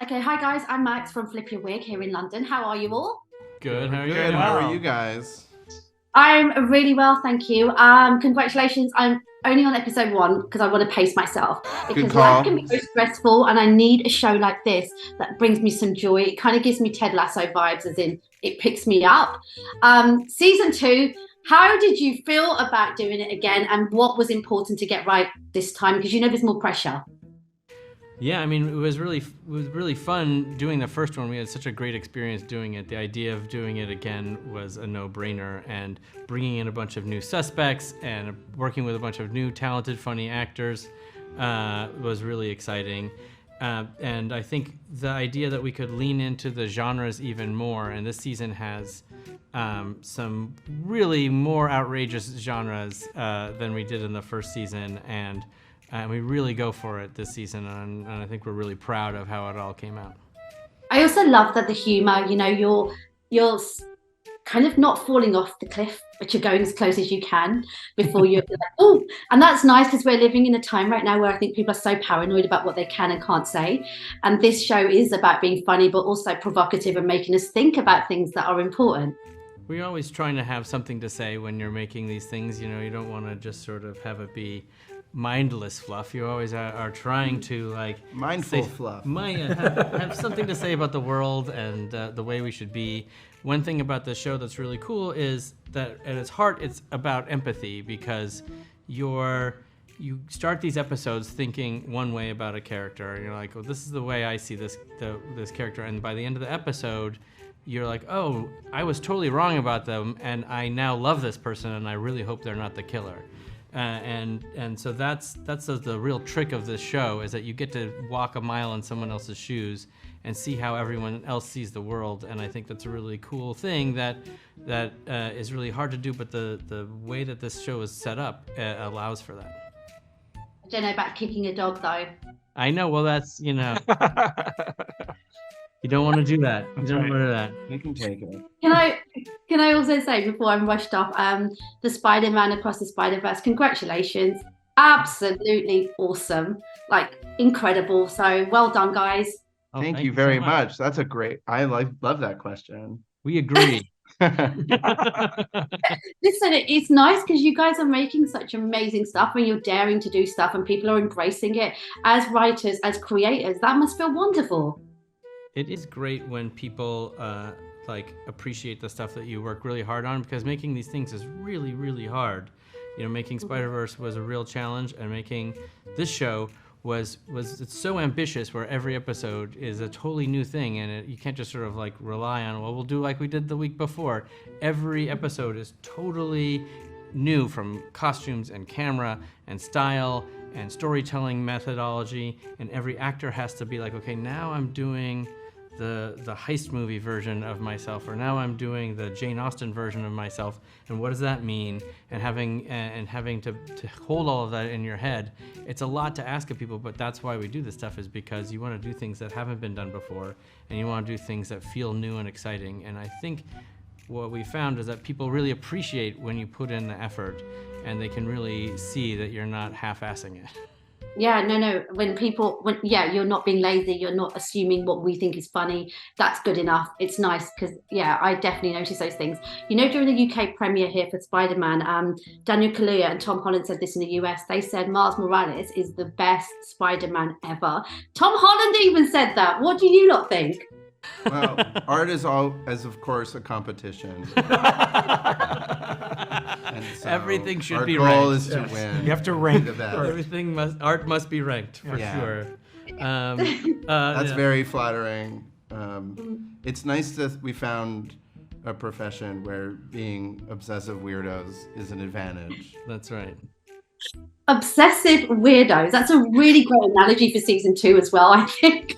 Okay, hi guys, I'm Max from Flip Your Wig here in London. How are you all? Good. How are you? Good. How are you guys? I'm really well, thank you. Congratulations. I'm only on episode 1 because I want to pace myself Good because call. life can be so stressful and I need a show like this that brings me some joy. It kind of gives me Ted Lasso vibes, as in it picks me up. Season 2, how did you feel about doing it again and what was important to get right this time? Because you know there's more pressure. Yeah, I mean, it was really fun doing the first one. We had such a great experience doing it. The idea of doing it again was a no-brainer, and bringing in a bunch of new suspects and working with a bunch of new talented, funny actors was really exciting. And I think the idea that we could lean into the genres even more, and this season has some really more outrageous genres than we did in the first season, and we really go for it this season, and I think we're really proud of how it all came out. I also love that the humor, you're kind of not falling off the cliff, but you're going as close as you can before you're like, oh, and that's nice because we're living in a time right now where I think people are so paranoid about what they can and can't say. And this show is about being funny, but also provocative and making us think about things that are important. We're always trying to have something to say when you're making these things. You don't want to just sort of have it be mindless fluff. You always are trying to Mindful fluff. Have something to say about the world and the way we should be. One thing about the show that's really cool is that at its heart it's about empathy, because you start these episodes thinking one way about a character, and you're like, oh, this is the way I see this character, and by the end of the episode you're like, oh, I was totally wrong about them, and I now love this person, and I really hope they're not the killer. And so that's the real trick of this show, is that you get to walk a mile in someone else's shoes and see how everyone else sees the world. And I think that's a really cool thing that is really hard to do, but the way that this show is set up allows for that. I don't know about kicking a dog though. I know. Well, that's you don't want to do that. You don't want to do that. You can take it. Can I also say before I'm rushed off, the Spider-Man Across the Spider-Verse, congratulations. Absolutely awesome. Like incredible. So well done, guys. Oh, thank you very so much. That's a great. Love that question. We agree. Listen, it's nice because you guys are making such amazing stuff and you're daring to do stuff and people are embracing it as writers, as creators. That must feel wonderful. It is great when people appreciate the stuff that you work really hard on, because making these things is really, really hard. Making Spider-Verse was a real challenge, and making this show was it's so ambitious, where every episode is a totally new thing, and you can't just sort of rely on, well, we'll do like we did the week before. Every episode is totally new, from costumes and camera and style and storytelling methodology, and every actor has to be like, okay, now I'm doing the heist movie version of myself, or now I'm doing the Jane Austen version of myself, and what does that mean? And having to hold all of that in your head, it's a lot to ask of people, but that's why we do this stuff, is because you want to do things that haven't been done before, and you want to do things that feel new and exciting. And I think what we found is that people really appreciate when you put in the effort, and they can really see that you're not half-assing it. Yeah, no. When you're not being lazy, you're not assuming what we think is funny. That's good enough. It's nice because, I definitely notice those things. During the UK premiere here for Spider-Man, Daniel Kaluuya and Tom Holland said this in the US. They said Miles Morales is the best Spider-Man ever. Tom Holland even said that. What do you lot think? Well, art is of course a competition. And so everything should be ranked. Our goal ranked. is to win. You have to rank the best. Art must be ranked for sure. That's very flattering. It's nice that we found a profession where being obsessive weirdos is an advantage. That's right. Obsessive weirdos. That's a really great analogy for season 2 as well, I think.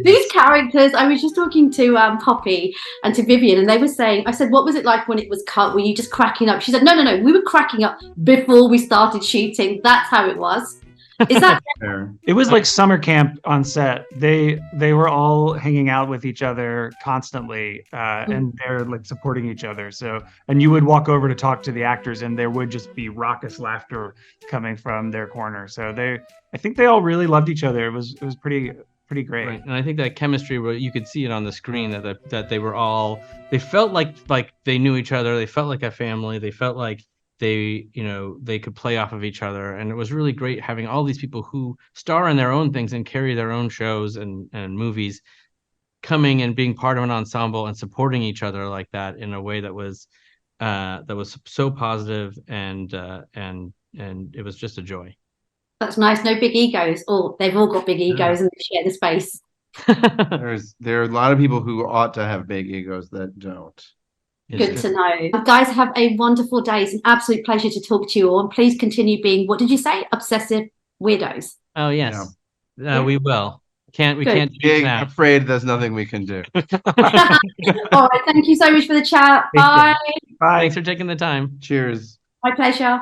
These characters, I was just talking to Poppy and to Vivian, and they were saying, I said, what was it like when it was cut? Were you just cracking up? She said, no, we were cracking up before we started shooting. That's how it was. Is that Fair. It was like summer camp on set. They were all hanging out with each other constantly, and they're like supporting each other. So, and you would walk over to talk to the actors, and there would just be raucous laughter coming from their corner. So I think they all really loved each other. It was pretty great. Right. And I think that chemistry, where you could see it on the screen, that they were all, they felt like they knew each other. They felt like a family. They felt like they could play off of each other. And it was really great having all these people who star in their own things and carry their own shows and movies coming and being part of an ensemble and supporting each other like that in a way that was so positive, and it was just a joy. That's nice. No big egos. Or they've all got big egos and they share the space. There are a lot of people who ought to have big egos that don't. Good to know. Guys, have a wonderful day. It's an absolute pleasure to talk to you all. And please continue being, what did you say? Obsessive weirdos. Oh, yes. Yeah. We will. We Good. can't Being afraid there's nothing we can do. All right. Thank you so much for the chat. Bye. Bye. Thanks for taking the time. Cheers. My pleasure.